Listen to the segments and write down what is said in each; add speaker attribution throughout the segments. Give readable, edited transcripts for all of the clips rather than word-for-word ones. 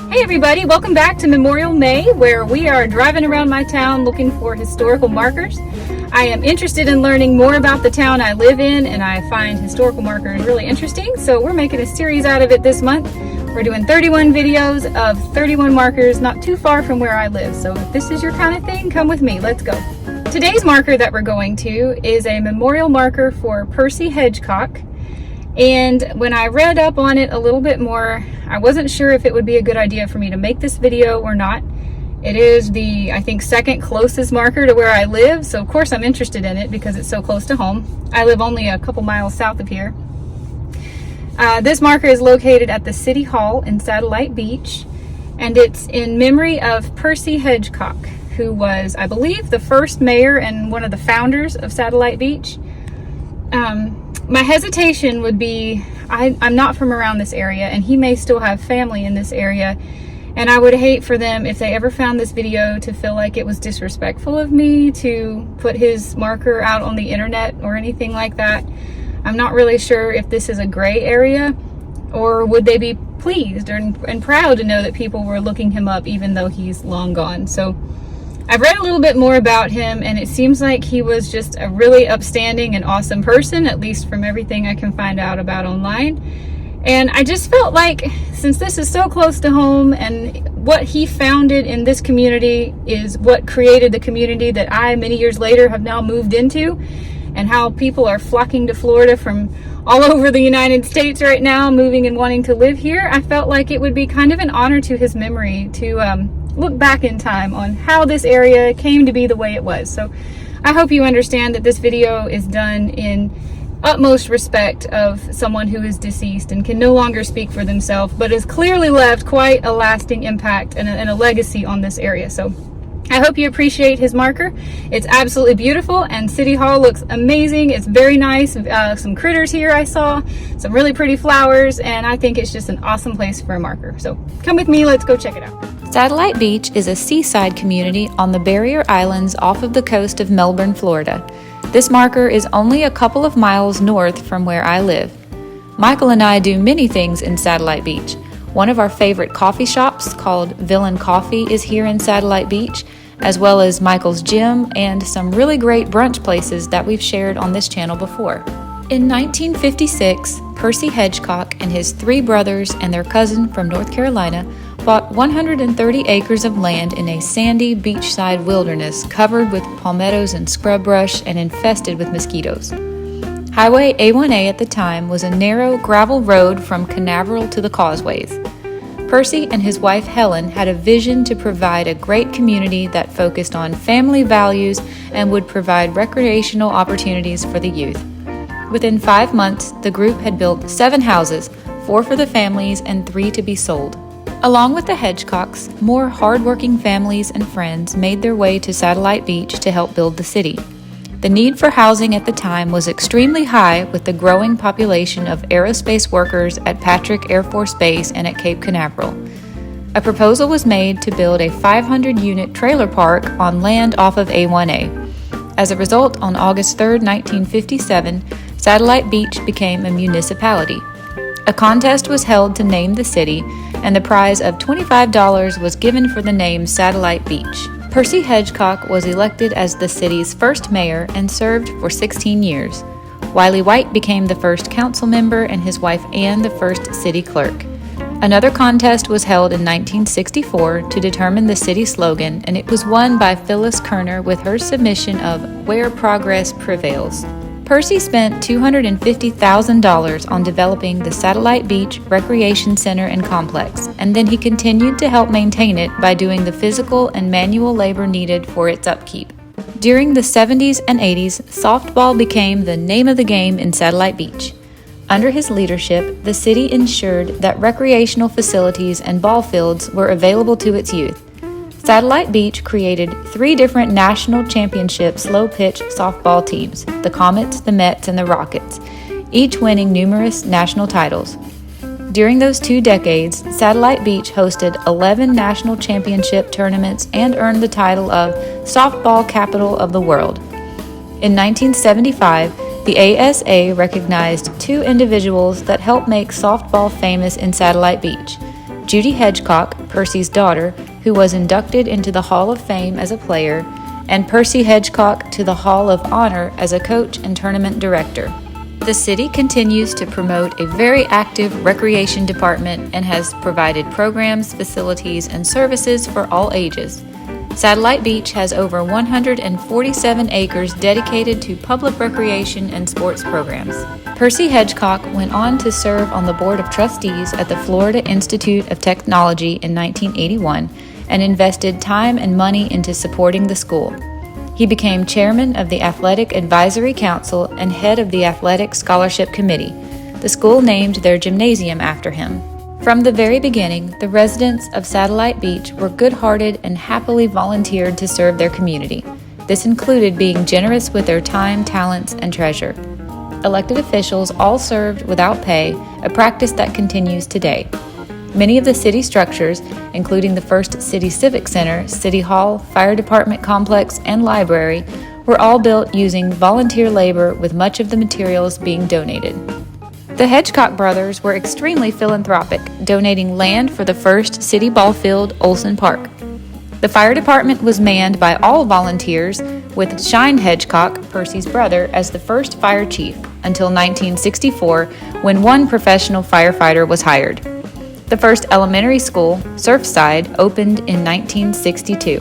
Speaker 1: Hey everybody, welcome back to Memorial May, where we are driving around my town looking for historical markers. I am interested in learning more about the town I live in, and I find historical markers really interesting, so we're making a series out of it this month. We're doing 31 videos of 31 markers not too far from where I live, so if this is your kind of thing, come with me, let's go. Today's marker that we're going to is a memorial marker for Percy Hedgecock. And when I read up on it a little bit more, I wasn't sure if it would be a good idea for me to make this video or not. It is the, I think, second closest marker to where I live, so of course I'm interested in it because it's so close to home. I live only a couple miles south of here. This marker is located at the City Hall in Satellite Beach, and it's in memory of Percy Hedgecock, who was, I believe, the first mayor and one of the founders of Satellite Beach. My hesitation would be, I'm not from around this area, and he may still have family in this area, and I would hate for them, if they ever found this video, to feel like it was disrespectful of me to put his marker out on the internet or anything like that. I'm not really sure if this is a gray area, or would they be pleased and proud to know that people were looking him up even though he's long gone. So I've read a little bit more about him, and it seems like he was just a really upstanding and awesome person, at least from everything I can find out about online. And I just felt like, since this is so close to home and what he founded in this community is what created the community that I, many years later, have now moved into, and how people are flocking to Florida from all over the United States right now, moving and wanting to live here, I felt like it would be kind of an honor to his memory to look back in time on how this area came to be the way it was. So I hope you understand that this video is done in utmost respect of someone who is deceased and can no longer speak for themselves, but has clearly left quite a lasting impact and a legacy on this area. So I hope you appreciate his marker. It's absolutely beautiful, and City Hall looks amazing. It's very nice. Some critters here I saw, some really pretty flowers, and I think it's just an awesome place for a marker. So come with me, let's go check it out.
Speaker 2: Satellite Beach is a seaside community on the Barrier Islands off of the coast of Melbourne, Florida. This marker is only a couple of miles north from where I live. Michael and I do many things in Satellite Beach. One of our favorite coffee shops, called Villain Coffee, is here in Satellite Beach, as well as Michael's gym and some really great brunch places that we've shared on this channel before. In 1956, Percy Hedgecock and his three brothers and their cousin from North Carolina bought 130 acres of land in a sandy beachside wilderness covered with palmettos and scrub brush and infested with mosquitoes. Highway A1A at the time was a narrow gravel road from Canaveral to the Causeways. Percy and his wife Helen had a vision to provide a great community that focused on family values and would provide recreational opportunities for the youth. Within 5 months, the group had built 7 houses, 4 for the families and 3 to be sold. Along with the Hedgecocks, more hardworking families and friends made their way to Satellite Beach to help build the city. The need for housing at the time was extremely high, with the growing population of aerospace workers at Patrick Air Force Base and at Cape Canaveral. A proposal was made to build a 500-unit trailer park on land off of A1A. As a result, on August 3, 1957, Satellite Beach became a municipality. A contest was held to name the city, and the prize of $25 was given for the name Satellite Beach. Percy Hedgecock was elected as the city's first mayor and served for 16 years. Wiley White became the first council member and his wife Ann the first city clerk. Another contest was held in 1964 to determine the city slogan, and it was won by Phyllis Kerner with her submission of Where Progress Prevails. Percy spent $250,000 on developing the Satellite Beach Recreation Center and Complex, and then he continued to help maintain it by doing the physical and manual labor needed for its upkeep. During the 70s and 80s, softball became the name of the game in Satellite Beach. Under his leadership, the city ensured that recreational facilities and ball fields were available to its youth. Satellite Beach created 3 different national championship slow-pitch softball teams, the Comets, the Mets, and the Rockets, each winning numerous national titles. During those 2 decades, Satellite Beach hosted 11 national championship tournaments and earned the title of Softball Capital of the World. In 1975, the ASA recognized 2 individuals that helped make softball famous in Satellite Beach: Judy Hedgecock, Percy's daughter, who was inducted into the Hall of Fame as a player, and Percy Hedgecock to the Hall of Honor as a coach and tournament director. The city continues to promote a very active recreation department and has provided programs, facilities, and services for all ages. Satellite Beach has over 147 acres dedicated to public recreation and sports programs. Percy Hedgecock went on to serve on the Board of Trustees at the Florida Institute of Technology in 1981 and invested time and money into supporting the school. He became chairman of the Athletic Advisory Council and head of the Athletic Scholarship Committee. The school named their gymnasium after him. From the very beginning, the residents of Satellite Beach were good-hearted and happily volunteered to serve their community. This included being generous with their time, talents, and treasure. Elected officials all served without pay, a practice that continues today. Many of the city structures, including the first City Civic Center, City Hall, Fire Department Complex, and Library, were all built using volunteer labor, with much of the materials being donated. The Hedgecock brothers were extremely philanthropic, donating land for the first city ball field, Olson Park. The fire department was manned by all volunteers, with Shine Hedgecock, Percy's brother, as the first fire chief, until 1964, when one professional firefighter was hired. The first elementary school, Surfside, opened in 1962.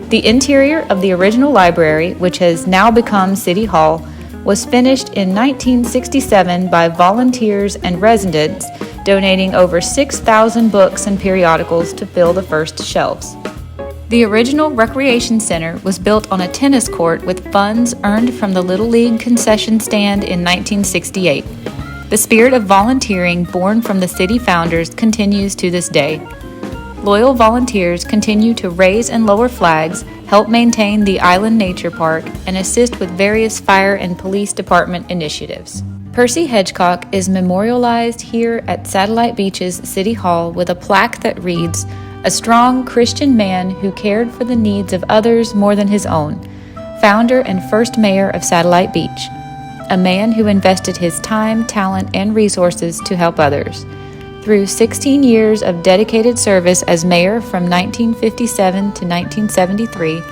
Speaker 2: The interior of the original library, which has now become City Hall, was finished in 1967 by volunteers and residents, donating over 6,000 books and periodicals to fill the first shelves. The original recreation center was built on a tennis court with funds earned from the Little League concession stand in 1968. The spirit of volunteering born from the city founders continues to this day. Loyal volunteers continue to raise and lower flags, help maintain the Island Nature Park, and assist with various fire and police department initiatives. Percy Hedgecock is memorialized here at Satellite Beach's City Hall with a plaque that reads, "A strong Christian man who cared for the needs of others more than his own, founder and first mayor of Satellite Beach. A man who invested his time, talent, and resources to help others. Through 16 years of dedicated service as mayor from 1957 to 1973,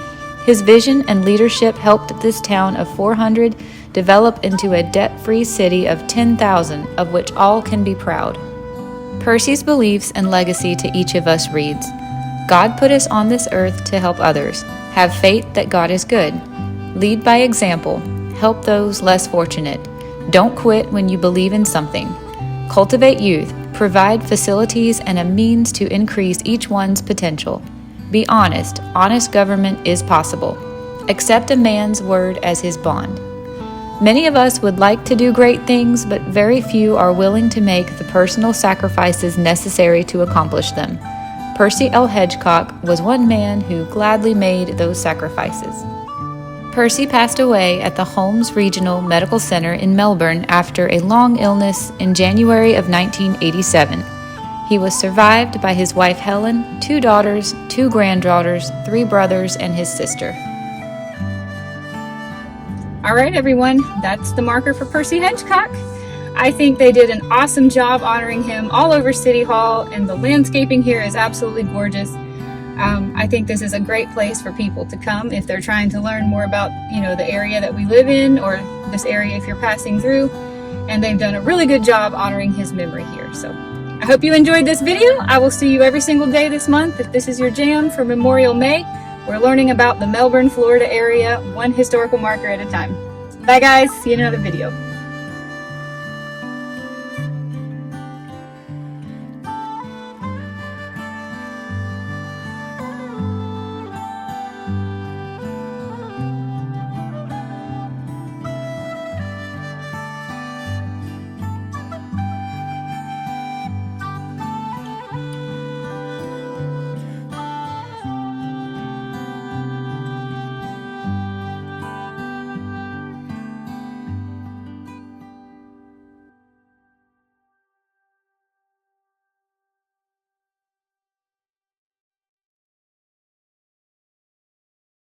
Speaker 2: his vision and leadership helped this town of 400 develop into a debt-free city of 10,000, of which all can be proud." Percy's beliefs and legacy to each of us reads, "God put us on this earth to help others. Have faith that God is good. Lead by example. Help those less fortunate. Don't quit when you believe in something. Cultivate youth. Provide facilities and a means to increase each one's potential. Be honest. Honest government is possible. Accept a man's word as his bond." Many of us would like to do great things, but very few are willing to make the personal sacrifices necessary to accomplish them. Percy L. Hedgecock was one man who gladly made those sacrifices. Percy passed away at the Holmes Regional Medical Center in Melbourne after a long illness in January of 1987. He was survived by his wife Helen, 2 daughters, 2 granddaughters, 3 brothers, and his sister.
Speaker 1: All right, everyone, that's the marker for Percy Hedgecock. I think they did an awesome job honoring him all over City Hall, and the landscaping here is absolutely gorgeous. I think this is a great place for people to come if they're trying to learn more about, the area that we live in, or this area if you're passing through. And they've done a really good job honoring his memory here. So I hope you enjoyed this video. I will see you every single day this month. If this is your jam for Memorial May, we're learning about the Melbourne, Florida area, one historical marker at a time. Bye guys, see you in another video.